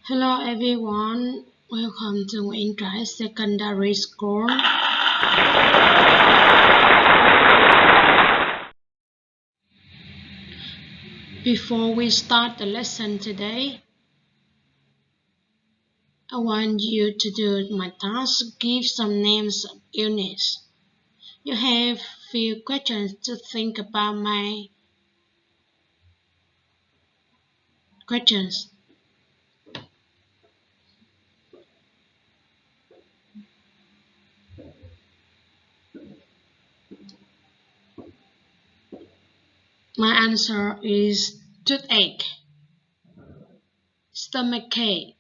Hello everyone, welcome to GIAO Secondary School. Before we start the lesson today, I want you to do my task, give some names of units. You have few questions to think about my questions. My answer is toothache, stomachache,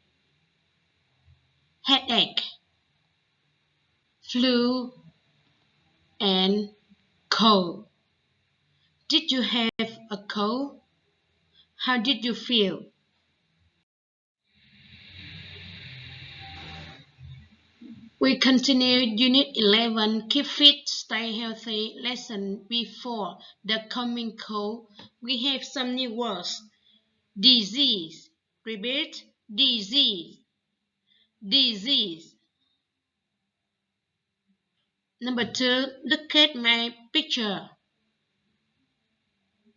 headache, flu, and cold. Did you have a cold? How did you feel? We continue Unit 11, Keep Fit, Stay Healthy, lesson before the coming cold. We have some new words. Disease. Repeat. Disease. Disease. Number 2, look at my picture.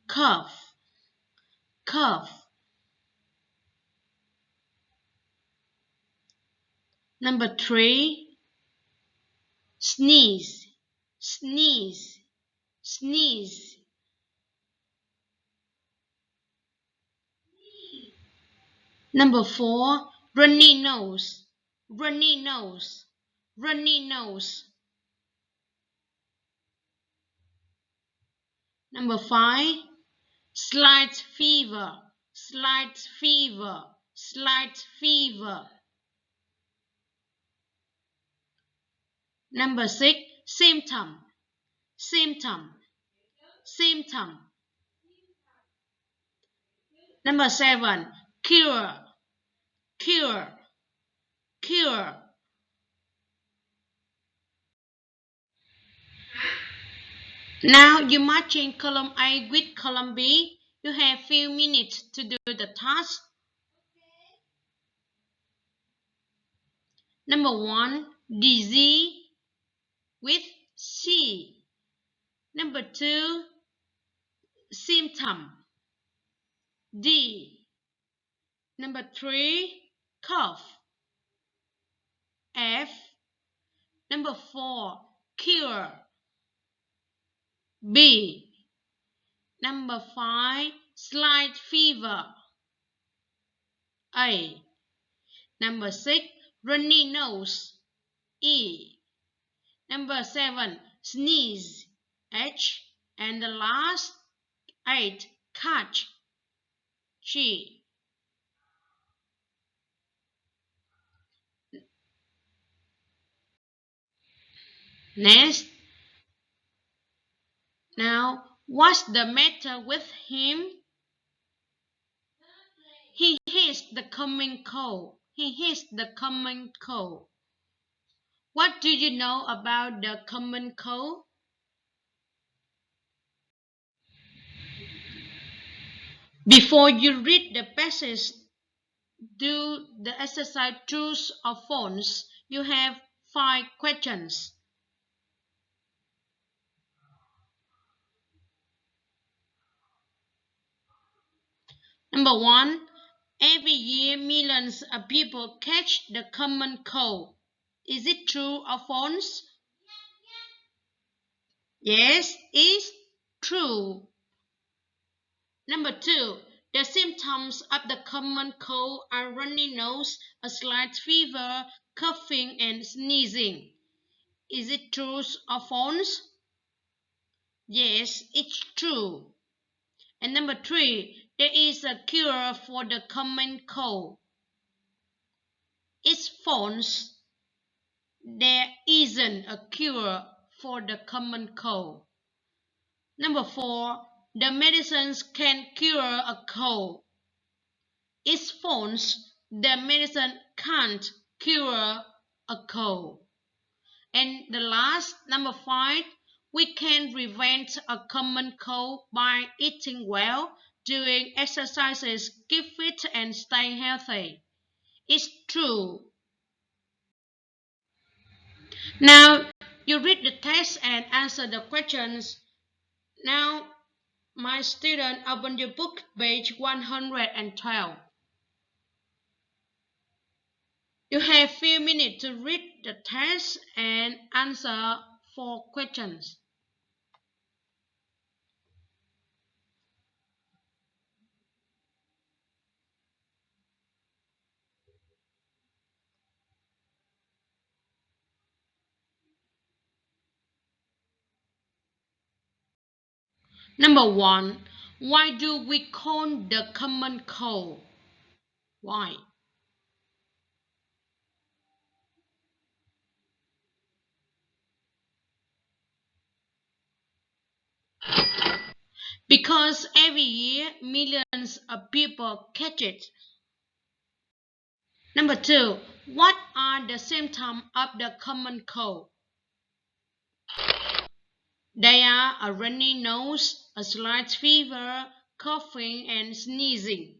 Cough. Cough. Number 3, sneeze. Sneeze. Sneeze. Number 4, runny nose. Runny nose. Runny nose. Number 5, slight fever. Slight fever. Slight fever. Number 6, symptom. Symptom. Symptom. Number 7, cure. Cure. Cure. Now you're matching column A with column B. You have few minutes to do the task. Number 1, disease with C. Number 2, symptom. D. Number 3, cough. F. Number 4, cure. B. Number 5, slight fever. A. Number 6, runny nose. E. Number 7, sneeze. H. And the last 8, catch. G. Next. Now, what's the matter with him? He hates the coming cold. He hates the coming cold. What do you know about the common cold? Before you read the passage, do the exercise trues or false. You have 5 questions. Number 1, every year millions of people catch the common cold. Is it true or false? Yes, it's true. Number 2, the symptoms of the common cold are runny nose, a slight fever, coughing, and sneezing. Is it true or false? Yes, it's true. And number 3, there is a cure for the common cold. It's false. There isn't a cure for the common cold. Number 4, the medicines can cure a cold. It's false. The medicine can't cure a cold. And the last, number 5, we can prevent a common cold by eating well, doing exercises, keep fit and stay healthy. is true. Now, you read the text and answer the questions. Now, my student, open your book, page 112. You have few minutes to read the text and answer 4 questions. Number 1. Why do we call the common cold? Why? Because every year millions of people catch it. Number 2. What are the symptoms of the common cold? They are a runny nose, a slight fever, coughing and sneezing.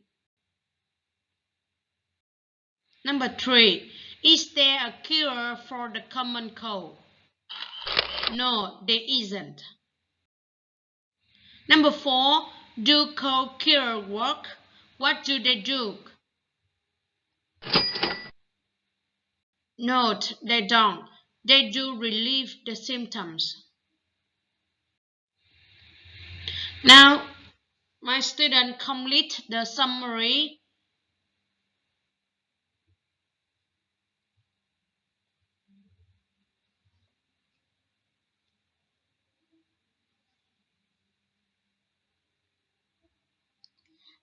Number 3. Is there a cure for the common cold? No, there isn't. Number 4. Do cold cure work? What do they do? No, they don't. They do relieve the symptoms. Now, my student complete the summary.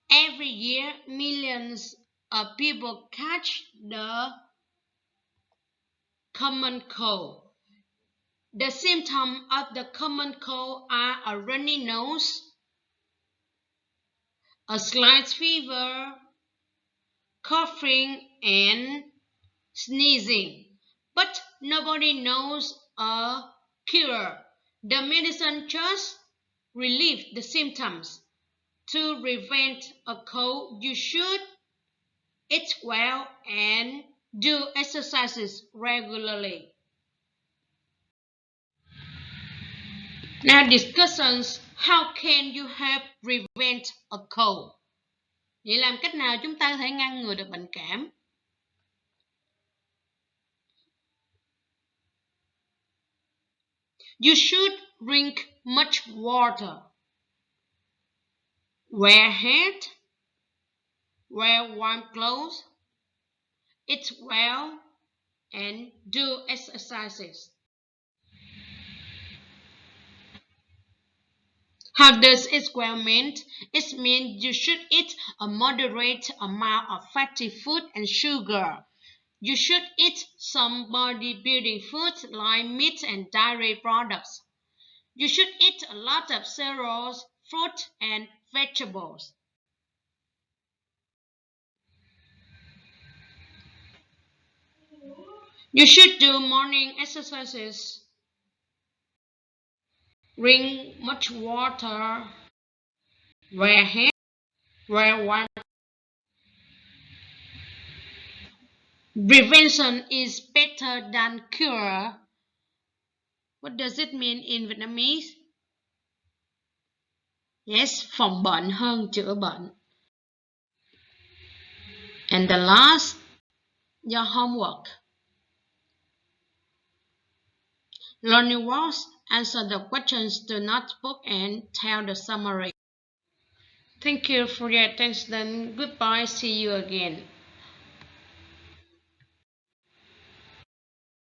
Every year, millions of people catch the common cold. The symptoms of the common cold are a runny nose, a slight fever, coughing, and sneezing. But nobody knows a cure. The medicine just relieves the symptoms. To prevent a cold, you should eat well and do exercises regularly. Now discussions, how can you help prevent a cold? Vậy làm cách nào chúng ta có thể ngăn ngừa được bệnh cảm? You should drink much water. Wear hat. Wear warm clothes. Eat well and do exercises. How does eat well mean? It means you should eat a moderate amount of fatty food and sugar. You should eat some bodybuilding foods like meat and dairy products. You should eat a lot of cereals, fruit, and vegetables. You should do morning exercises. Drink much water. Wear hat. Wear warm. Prevention is better than cure. What does it mean in Vietnamese? Yes, phòng bệnh hơn chữa bệnh. And the last, your homework. Learning words, answer the questions to notebook and tell the summary. Thank you for your attention. Goodbye. See you again.